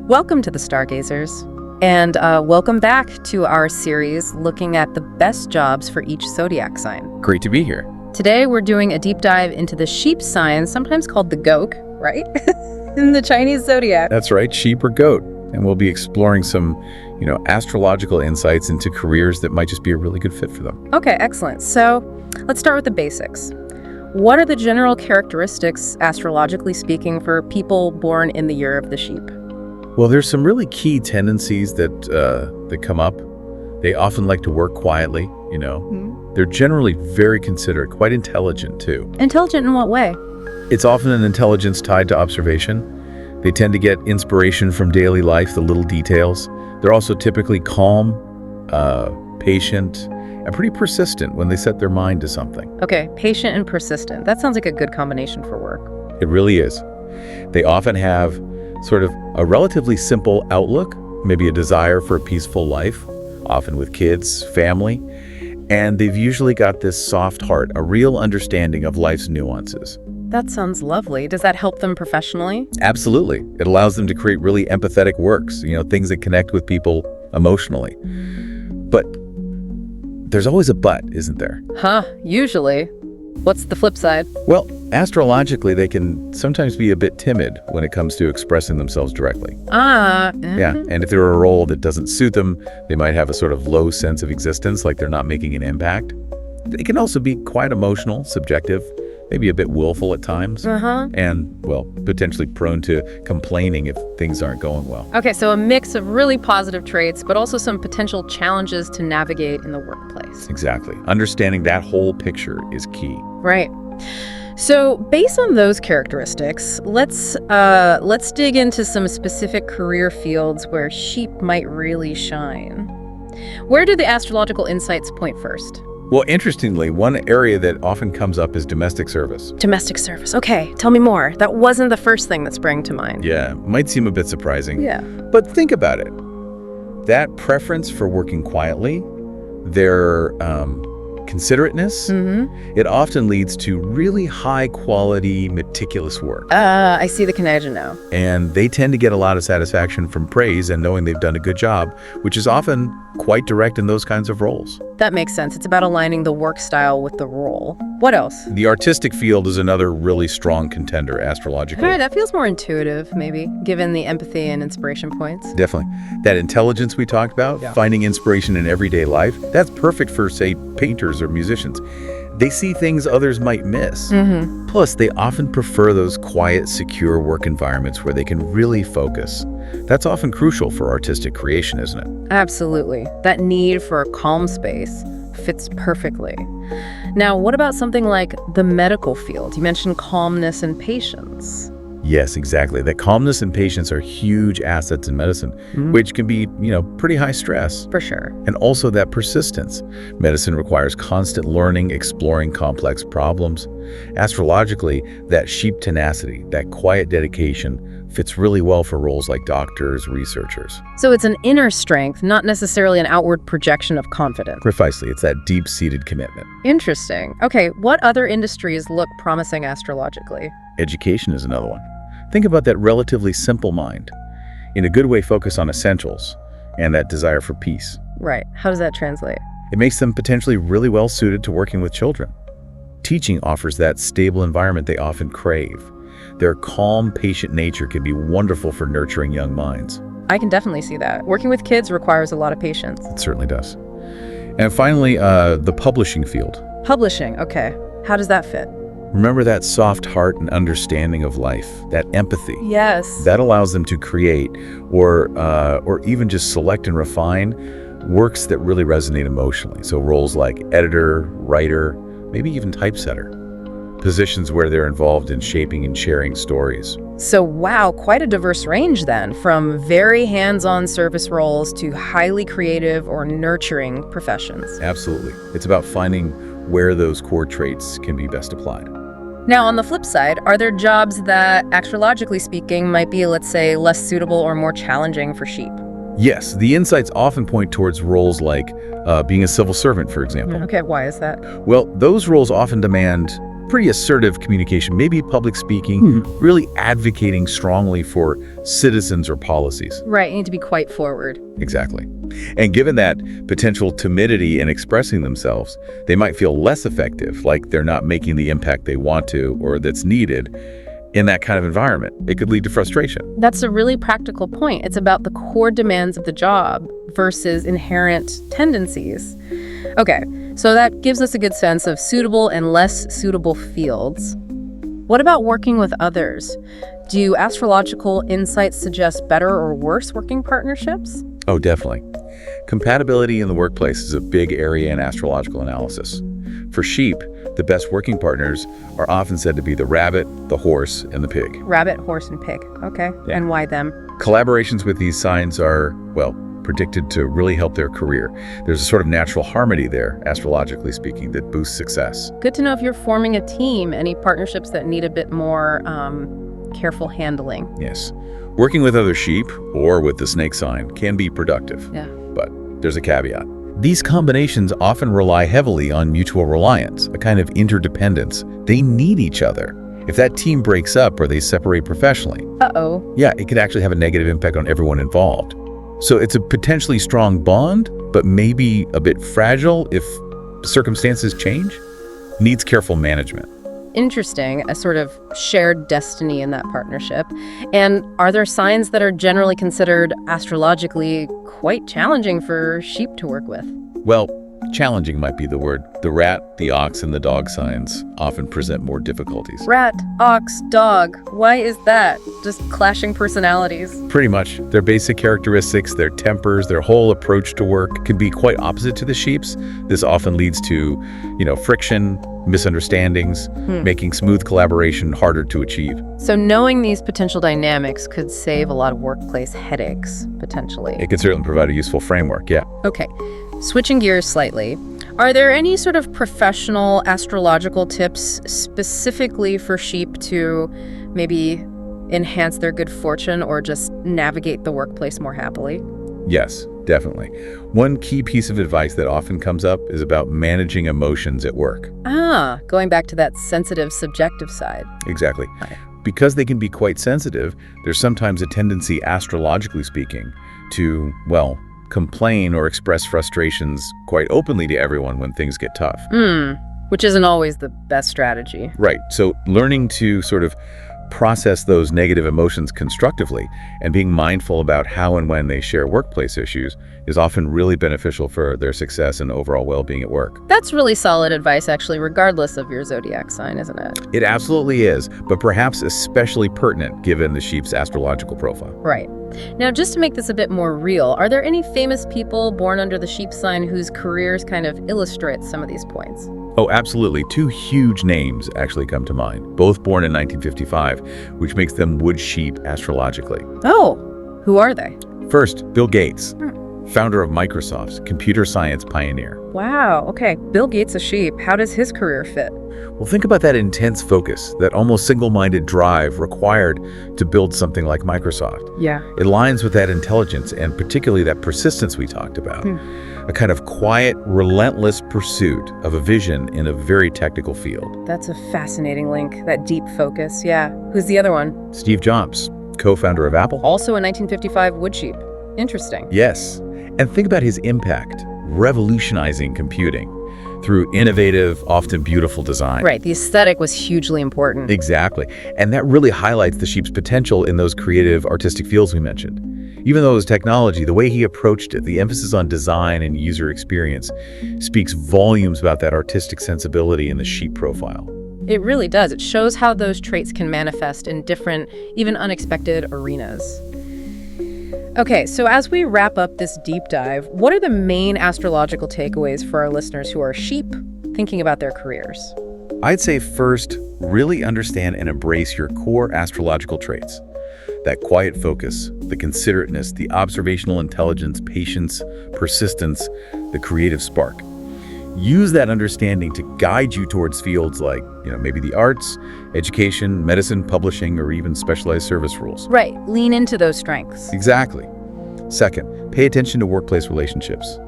Welcome to the Stargazers, and welcome back to our series looking at the best jobs for each zodiac sign. Great to be here. Today we're doing a deep dive into the sheep sign, sometimes called the goat, right? In the Chinese zodiac. That's right, sheep or goat. And we'll be exploring some, astrological insights into careers that might just be a really good fit for them. Okay, excellent. So let's start with the basics. What are the general characteristics, astrologically speaking, for people born in the year of the sheep? Well, there's some really key tendencies that come up. They often like to work quietly, They're generally very considerate, quite intelligent too. Intelligent in what way? It's often an intelligence tied to observation. They tend to get inspiration from daily life, the little details. They're also typically calm, patient, and pretty persistent when they set their mind to something. Okay, patient and persistent. That sounds like a good combination for work. It really is. They often have sort of a relatively simple outlook, maybe a desire for a peaceful life, often with kids, family, and they've usually got this soft heart, a real understanding of life's nuances. That sounds lovely. Does that help them professionally? Absolutely. It allows them to create really empathetic works, things that connect with people emotionally. But there's always a but, isn't there? Usually. What's the flip side? Well, astrologically, they can sometimes be a bit timid when it comes to expressing themselves directly. Yeah, and if they're a role that doesn't suit them, they might have a sort of low sense of existence, like they're not making an impact. They can also be quite emotional, subjective, maybe a bit willful at times, and, potentially prone to complaining if things aren't going well. Okay, so a mix of really positive traits, but also some potential challenges to navigate in the workplace. Exactly. Understanding that whole picture is key. Right. So based on those characteristics, let's dig into some specific career fields where sheep might really shine. Where do the astrological insights point first? Well, interestingly, one area that often comes up is domestic service. Domestic service. Okay, tell me more. That wasn't the first thing that sprang to mind. Yeah, might seem a bit surprising. Yeah. But think about it. That preference for working quietly, their considerateness, it often leads to really high quality, meticulous work. I see the connection now. And they tend to get a lot of satisfaction from praise and knowing they've done a good job, which is often quite direct in those kinds of roles. That makes sense. It's about aligning the work style with the role. What else? The artistic field is another really strong contender astrologically. All right, that feels more intuitive, maybe, given the empathy and inspiration points. Definitely. That intelligence we talked about, finding inspiration in everyday life, that's perfect for, say, painters or musicians. They see things others might miss. Plus, they often prefer those quiet, secure work environments where they can really focus. That's often crucial for artistic creation, isn't it? Absolutely. That need for a calm space fits perfectly. Now, what about something like the medical field? You mentioned calmness and patience. Yes, exactly. That calmness and patience are huge assets in medicine, which can be, pretty high stress. For sure. And also that persistence. Medicine requires constant learning, exploring complex problems. Astrologically, that sheep tenacity, that quiet dedication, fits really well for roles like doctors, researchers. So it's an inner strength, not necessarily an outward projection of confidence. Precisely. It's that deep-seated commitment. Interesting. Okay, what other industries look promising astrologically? Education is another one. Think about that relatively simple mind. In a good way, focus on essentials and that desire for peace. Right. How does that translate? It makes them potentially really well suited to working with children. Teaching offers that stable environment they often crave. Their calm, patient nature can be wonderful for nurturing young minds. I can definitely see that. Working with kids requires a lot of patience. It certainly does. And finally, the publishing field. Publishing, okay. How does that fit? Remember that soft heart and understanding of life, that empathy. Yes. That allows them to create or even just select and refine works that really resonate emotionally. So roles like editor, writer, maybe even typesetter. Positions where they're involved in shaping and sharing stories. So wow, quite a diverse range then, from very hands-on service roles to highly creative or nurturing professions. Absolutely. It's about finding where those core traits can be best applied. Now, on the flip side, are there jobs that, astrologically speaking, might be, let's say, less suitable or more challenging for sheep? Yes, the insights often point towards roles like being a civil servant, for example. Okay, why is that? Well, those roles often demand pretty assertive communication, maybe public speaking, really advocating strongly for citizens or policies. Right, you need to be quite forward. Exactly. And given that potential timidity in expressing themselves, they might feel less effective, like they're not making the impact they want to or that's needed in that kind of environment. It could lead to frustration. That's a really practical point. It's about the core demands of the job versus inherent tendencies. Okay, so that gives us a good sense of suitable and less suitable fields. What about working with others? Do astrological insights suggest better or worse working partnerships? Oh, definitely. Compatibility in the workplace is a big area in astrological analysis. For sheep, the best working partners are often said to be the rabbit, the horse, and the pig. Rabbit, horse, and pig. Okay. Yeah. And why them? Collaborations with these signs are, well, predicted to really help their career. There's a sort of natural harmony there, astrologically speaking, that boosts success. Good to know if you're forming a team, any partnerships that need a bit more careful handling. Yes. Working with other sheep, or with the snake sign, can be productive. Yeah. But there's a caveat. These combinations often rely heavily on mutual reliance, a kind of interdependence. They need each other. If that team breaks up or they separate professionally, yeah, it could actually have a negative impact on everyone involved. So it's a potentially strong bond, but maybe a bit fragile if circumstances change. Needs careful management. Interesting, a sort of shared destiny in that partnership. And are there signs that are generally considered astrologically quite challenging for sheep to work with? Well, challenging might be the word. The rat, the ox, and the dog signs often present more difficulties. Rat, ox, dog. Why is that? Just clashing personalities? Pretty much. Their basic characteristics, their tempers, their whole approach to work can be quite opposite to the sheep's. This often leads to, friction, misunderstandings, making smooth collaboration harder to achieve. So knowing these potential dynamics could save a lot of workplace headaches, potentially. It can certainly provide a useful framework, yeah. Okay, switching gears slightly. Are there any sort of professional astrological tips specifically for sheep to maybe enhance their good fortune or just navigate the workplace more happily? Yes, definitely. One key piece of advice that often comes up is about managing emotions at work. Going back to that sensitive, subjective side. Exactly. Because they can be quite sensitive, there's sometimes a tendency, astrologically speaking, to, complain or express frustrations quite openly to everyone when things get tough. Which isn't always the best strategy. Right. So learning to sort of process those negative emotions constructively and being mindful about how and when they share workplace issues is often really beneficial for their success and overall well-being at work. That's really solid advice, actually, regardless of your zodiac sign, isn't it? It absolutely is, but perhaps especially pertinent given the sheep's astrological profile. Right. Now, just to make this a bit more real, are there any famous people born under the sheep sign whose careers kind of illustrate some of these points? Oh, absolutely. Two huge names actually come to mind, both born in 1955, which makes them wood sheep astrologically. Oh, who are they? First, Bill Gates, founder of Microsoft's computer science pioneer. Wow, okay. Bill Gates a sheep. How does his career fit? Well, think about that intense focus, that almost single-minded drive required to build something like Microsoft. Yeah. It aligns with that intelligence and particularly that persistence we talked about. A kind of quiet, relentless pursuit of a vision in a very technical field. That's a fascinating link, that deep focus. Yeah. Who's the other one? Steve Jobs, co-founder of Apple. Also a 1955 wood sheep. Interesting. Yes. And think about his impact, revolutionizing computing through innovative, often beautiful design. Right, the aesthetic was hugely important. Exactly. And that really highlights the sheep's potential in those creative, artistic fields we mentioned. Even though it was technology, the way he approached it, the emphasis on design and user experience, speaks volumes about that artistic sensibility in the sheep profile. It really does. It shows how those traits can manifest in different, even unexpected arenas. Okay, so as we wrap up this deep dive, what are the main astrological takeaways for our listeners who are sheep thinking about their careers? I'd say first, really understand and embrace your core astrological traits. That quiet focus, the considerateness, the observational intelligence, patience, persistence, the creative spark. Use that understanding to guide you towards fields like, maybe the arts, education, medicine, publishing, or even specialized service roles. Right. Lean into those strengths. Exactly. Second, pay attention to workplace relationships.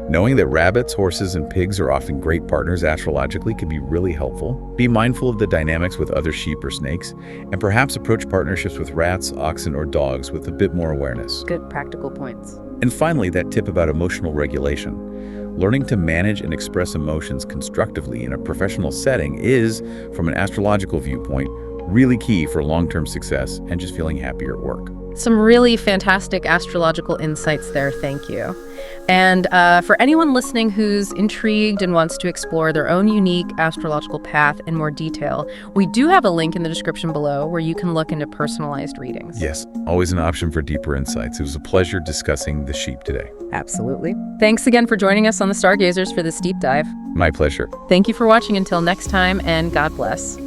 Knowing that rabbits, horses, and pigs are often great partners astrologically can be really helpful. Be mindful of the dynamics with other sheep or snakes, and perhaps approach partnerships with rats, oxen, or dogs with a bit more awareness. Good practical points. And finally, that tip about emotional regulation. Learning to manage and express emotions constructively in a professional setting is, from an astrological viewpoint, really key for long-term success and just feeling happier at work. Some really fantastic astrological insights there, thank you. And for anyone listening who's intrigued and wants to explore their own unique astrological path in more detail, we do have a link in the description below where you can look into personalized readings. Yes, always an option for deeper insights. It was a pleasure discussing the sheep today. Absolutely. Thanks again for joining us on the Stargazers for this deep dive. My pleasure. Thank you for watching until next time, and God bless.